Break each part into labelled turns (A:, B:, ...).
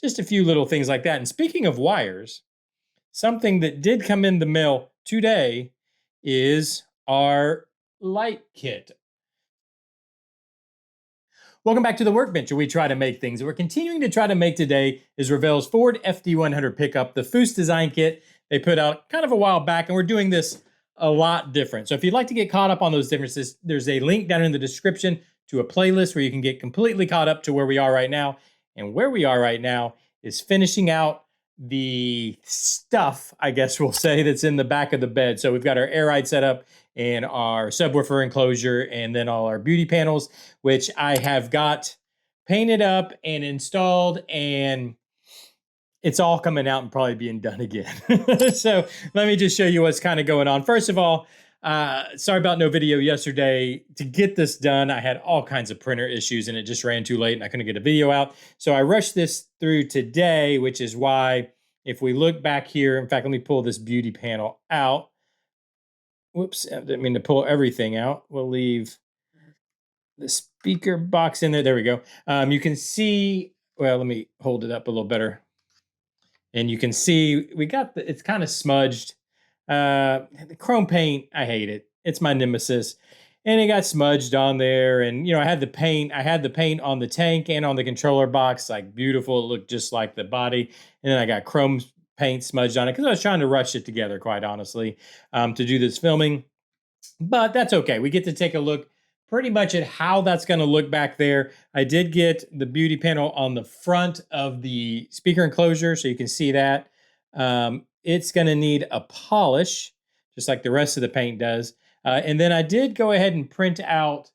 A: just a few little things like that. And speaking of wires, something that did come in the mail today is our light kit. Welcome back to the workbench, where we try to make things. We're continuing to try to make today is Revell's Ford FD-100 pickup, the Foose design kit they put out kind of a while back, and we're doing this a lot different. So if you'd like to get caught up on those differences, there's a link down in the description to a playlist where you can get completely caught up to where we are right now. And where we are right now is finishing out the stuff, I guess we'll say, that's in the back of the bed. So we've got our air ride set up and our subwoofer enclosure, and then all our beauty panels, which I have got painted up and installed, and it's all coming out and probably being done again. So let me just show you what's kind of going on. First of all, sorry about no video yesterday. To get this done, I had all kinds of printer issues and it just ran too late and I couldn't get a video out. So I rushed this through today, which is why if we look back here, in fact, let me pull this beauty panel out. Whoops, I didn't mean to pull everything out. We'll leave the speaker box in there. There we go. You can see, well, let me hold it up a little better. And you can see we got the, it's kind of smudged. The chrome paint, I hate it. It's my nemesis. And it got smudged on there. And, you know, I had the paint on the tank and on the controller box, like beautiful. It looked just like the body. And then I got chrome paint smudged on it because I was trying to rush it together, quite honestly, to do this filming. But that's okay. We get to take a look pretty much at how that's going to look back there. I did get the beauty panel on the front of the speaker enclosure, so you can see that. It's going to need a polish, just like the rest of the paint does. And then I did go ahead and print out,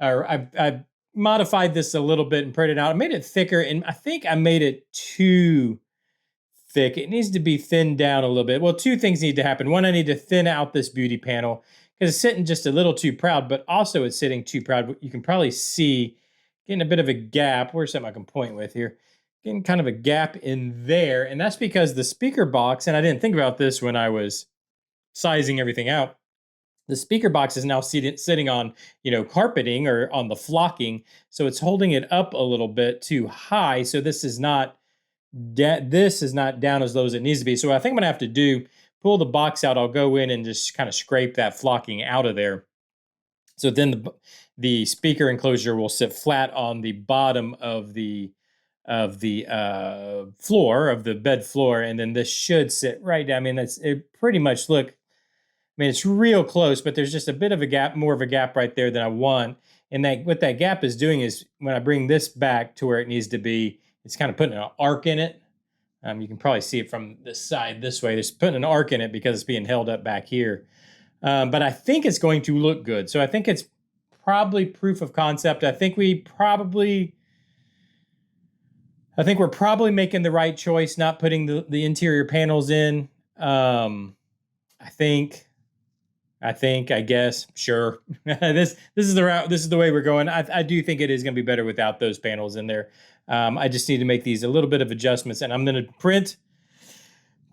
A: or I modified this a little bit and printed out. I made it thicker, and I think I made it too thick. It needs to be thinned down a little bit. Well, two things need to happen. One, I need to thin out this beauty panel because it's sitting just a little too proud, but also it's sitting too proud. You can probably see getting a bit of a gap. Where's something I can point with here? Getting kind of a gap in there. And that's because the speaker box, and I didn't think about this when I was sizing everything out, the speaker box is now sitting on, you know, carpeting or on the flocking. So it's holding it up a little bit too high. So this is not down as low as it needs to be. So what I think I'm gonna have to do, pull the box out, I'll go in and just kind of scrape that flocking out of there. So then the speaker enclosure will sit flat on the bottom of the floor, of the bed floor, and then this should sit right down. I mean, it pretty much look, I mean, it's real close, but there's just a bit of a gap, more of a gap right there than I want. And that what that gap is doing is when I bring this back to where it needs to be, it's kind of putting an arc in it. You can probably see it from this side this way. It's putting an arc in it because it's being held up back here. But I think it's going to look good. So I think it's probably proof of concept. I think we're probably making the right choice, not putting the interior panels in. I guess, sure. This is the route. This is the way we're going. I do think it is going to be better without those panels in there. I just need to make these a little bit of adjustments, and I'm going to print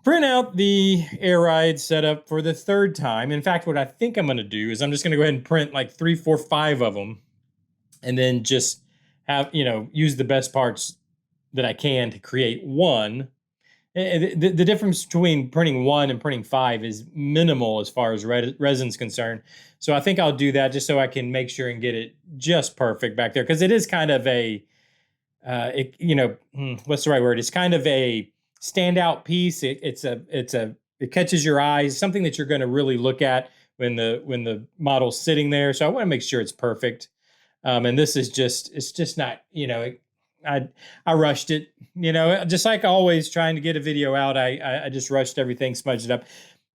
A: out the air ride setup for the third time. In fact, what I think I'm going to do is I'm just going to go ahead and print like 3, 4, 5 of them, and then just have, you know, use the best parts that I can to create one. The difference between printing 1 and printing 5 is minimal as far as resin's concerned. So I think I'll do that just so I can make sure and get it just perfect back there, because it is kind of a, what's the right word? It's kind of a standout piece. It catches your eyes, something that you're going to really look at when the model's sitting there. So I want to make sure it's perfect. And this is just, it's just not, you know, I rushed it, you know, just like always trying to get a video out. I just rushed everything, smudged it up.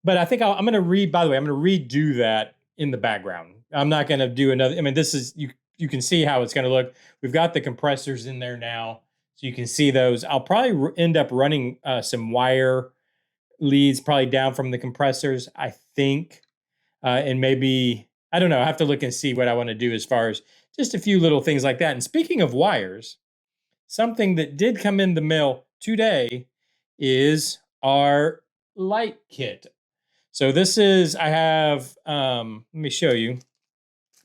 A: But I think I'm going to redo that in the background. I'm not going to do another. I mean, this is, you can see how it's going to look. We've got the compressors in there now, so you can see those. I'll probably end up running some wire leads probably down from the compressors, I think. And maybe, I don't know, I have to look and see what I want to do as far as just a few little things like that. And speaking of wires, something that did come in the mail today is our light kit. So this is, I have, let me show you.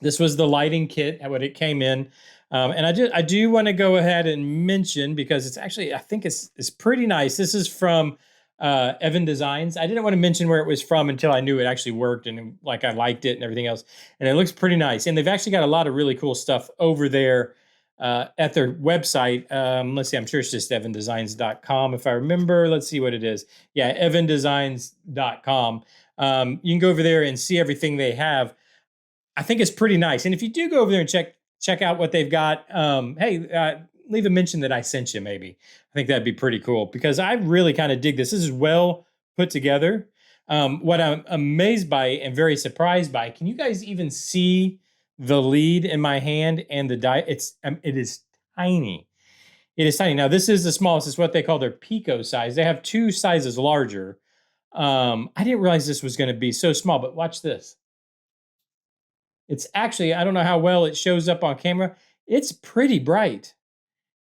A: This was the lighting kit, what it came in. And I do want to go ahead and mention, because it's actually, I think it's pretty nice. This is from Evan Designs. I didn't want to mention where it was from until I knew it actually worked and like I liked it and everything else. And it looks pretty nice. And they've actually got a lot of really cool stuff over there at their website. Let's see, I'm sure it's just evandesigns.com if I remember. Let's see what it is. Yeah, evandesigns.com. You can go over there and see everything they have. I think it's pretty nice. And if you do go over there and check out what they've got, leave a mention that I sent you, maybe. I think that'd be pretty cool, because I really kind of dig this. This is well put together. What I'm amazed by and very surprised by, can you guys even see the lead in my hand and the die? It is tiny. It is tiny. Now, this is the smallest. It's what they call their Pico size. They have two sizes larger. I didn't realize this was going to be so small, but watch this. It's actually, I don't know how well it shows up on camera. It's pretty bright.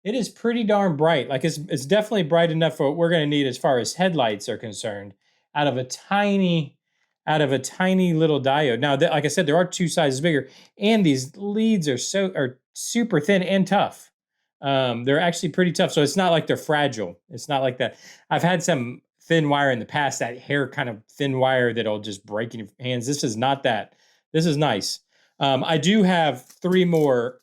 A: It is pretty darn bright. Like it's definitely bright enough for what we're going to need as far as headlights are concerned, out of a tiny little diode. Now, like I said, there are two sizes bigger, and these leads are super thin and tough. They're actually pretty tough, so it's not like they're fragile. It's not like that. I've had some thin wire in the past, that hair kind of thin wire that'll just break in your hands. This is not that. This is nice. I do have 3 more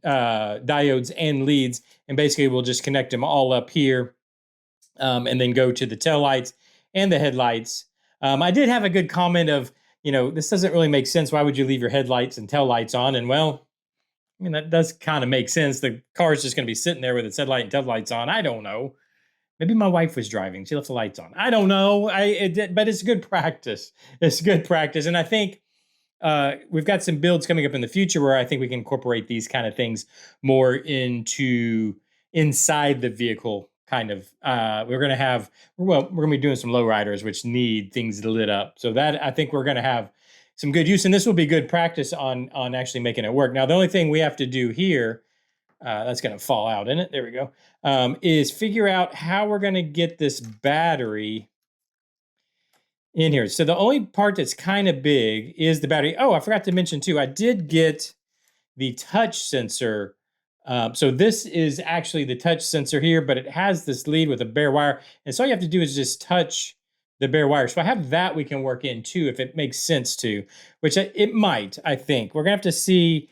A: diodes and leads, and basically we'll just connect them all up here, and then go to the tail lights and the headlights. I did have a good comment of, this doesn't really make sense. Why would you leave your headlights and tail lights on? And well, I mean, that does kind of make sense. The car is just going to be sitting there with its headlight and tail lights on. I don't know. Maybe my wife was driving. She left the lights on. I don't know. But it's good practice. It's good practice. And I think we've got some builds coming up in the future where I think we can incorporate these kind of things more into inside the vehicle. Kind of, we're going to be doing some lowriders which need things lit up. So that, I think we're going to have some good use, and this will be good practice on actually making it work. Now, the only thing we have to do here, that's going to fall out in it. There we go. Is figure out how we're going to get this battery in here. So the only part that's kind of big is the battery. Oh, I forgot to mention too, I did get the touch sensor. So this is actually the touch sensor here, but it has this lead with a bare wire. And so all you have to do is just touch the bare wire. So I have that we can work in too, if it makes sense to, which it might, I think. We're going to have to see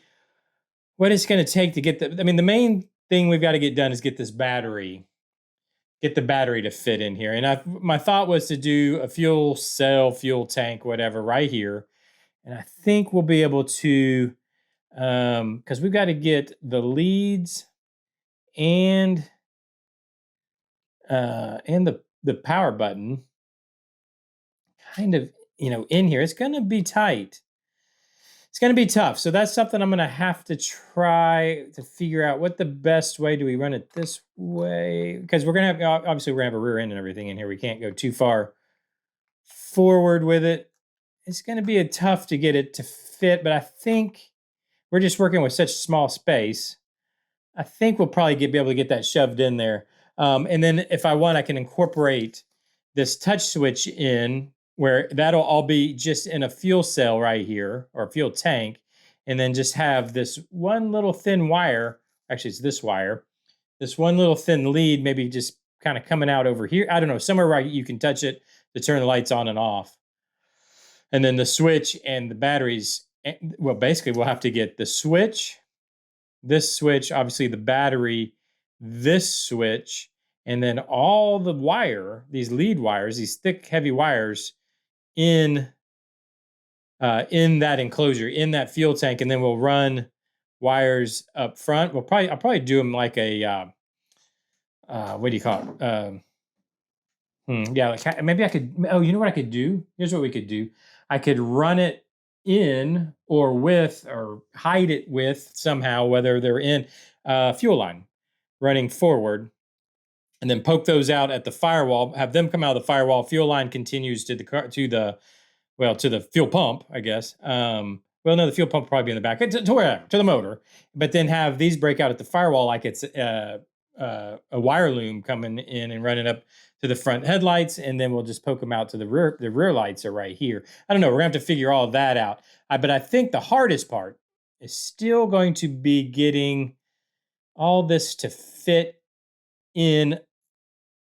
A: what it's going to take to get the main thing we've got to get done is get the battery to fit in here. And my thought was to do a fuel cell, fuel tank, whatever, right here. And I think we'll be able to, because we've got to get the leads and the power button kind of, in here. It's going to be tight. It's going to be tough. So that's something I'm going to have to try to figure out what the best way. Do we run it this way? Because we're going to have, obviously we're going to have a rear end and everything in here. We can't go too far forward with it. It's going to be tough to get it to fit, but I think we're just working with such small space. I think we'll probably be able to get that shoved in there. And then if I want, I can incorporate this touch switch in, where that'll all be just in a fuel cell right here, or a fuel tank, and then just have this one little thin wire. Actually, it's this wire. This one little thin lead, maybe just kind of coming out over here. I don't know, somewhere where you can touch it to turn the lights on and off. And then the switch and the batteries. Well, basically, we'll have to get the switch, this switch, obviously the battery, this switch, and then all the wire, these lead wires, these thick, heavy wires in that enclosure, in that fuel tank, and then we'll run wires up front. I'll probably do them like a what do you call it? Yeah, like, maybe I could. Oh, you know what I could do? Here's what we could do. I could run it in or with, or hide it with somehow, whether they're in fuel line running forward, and then poke those out at the firewall. Have them come out of the firewall. Fuel line continues to the car, to the fuel pump, I guess. Well, no, the fuel pump will probably be in the back, to wherever, to the motor. But then have these break out at the firewall like it's a wire loom coming in and running up to the front headlights, and then we'll just poke them out to the rear. The rear lights are right here. I don't know. We're going to have to figure all of that out. But I think the hardest part is still going to be getting all this to fit in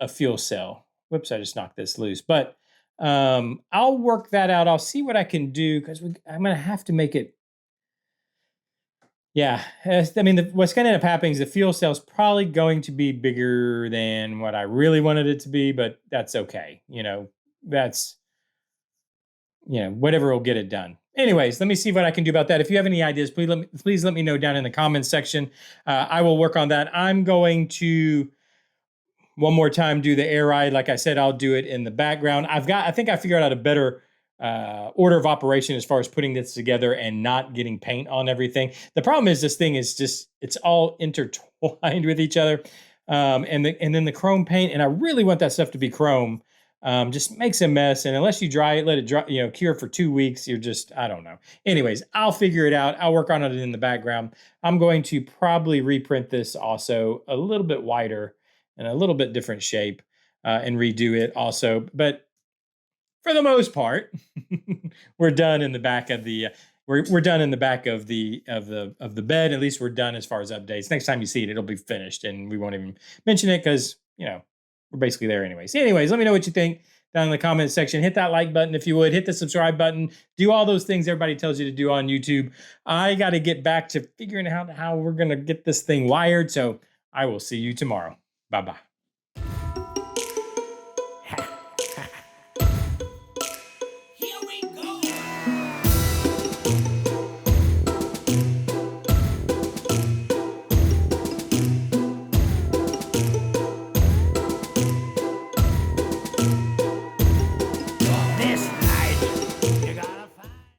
A: a fuel cell. Whoops, I just knocked this loose. But I'll work that out. I'll see what I can do because I'm going to have to make it. Yeah, I mean, what's going to end up happening is the fuel cell is probably going to be bigger than what I really wanted it to be, but that's okay. That's whatever will get it done. Anyways, let me see what I can do about that. If you have any ideas, please let me know down in the comments section. I will work on that. I'm going to one more time do the air ride. Like I said, I'll do it in the background. I think I figured out a better order of operation as far as putting this together and not getting paint on everything. The problem is this thing is just, it's all intertwined with each other. And then the chrome paint, and I really want that stuff to be chrome, just makes a mess. And unless you dry it, let it dry, cure for 2 weeks, you're just, I don't know. Anyways, I'll figure it out. I'll work on it in the background. I'm going to probably reprint this also a little bit wider and a little bit different shape, and redo it also. But for the most part, we're done in the back of the we're done in the back of the bed. At least we're done as far as updates. Next time you see it, it'll be finished, and we won't even mention it because we're basically there anyways. Anyways, let me know what you think down in the comments section. Hit that like button if you would. Hit the subscribe button. Do all those things everybody tells you to do on YouTube. I got to get back to figuring out how we're gonna get this thing wired. So I will see you tomorrow. Bye-bye.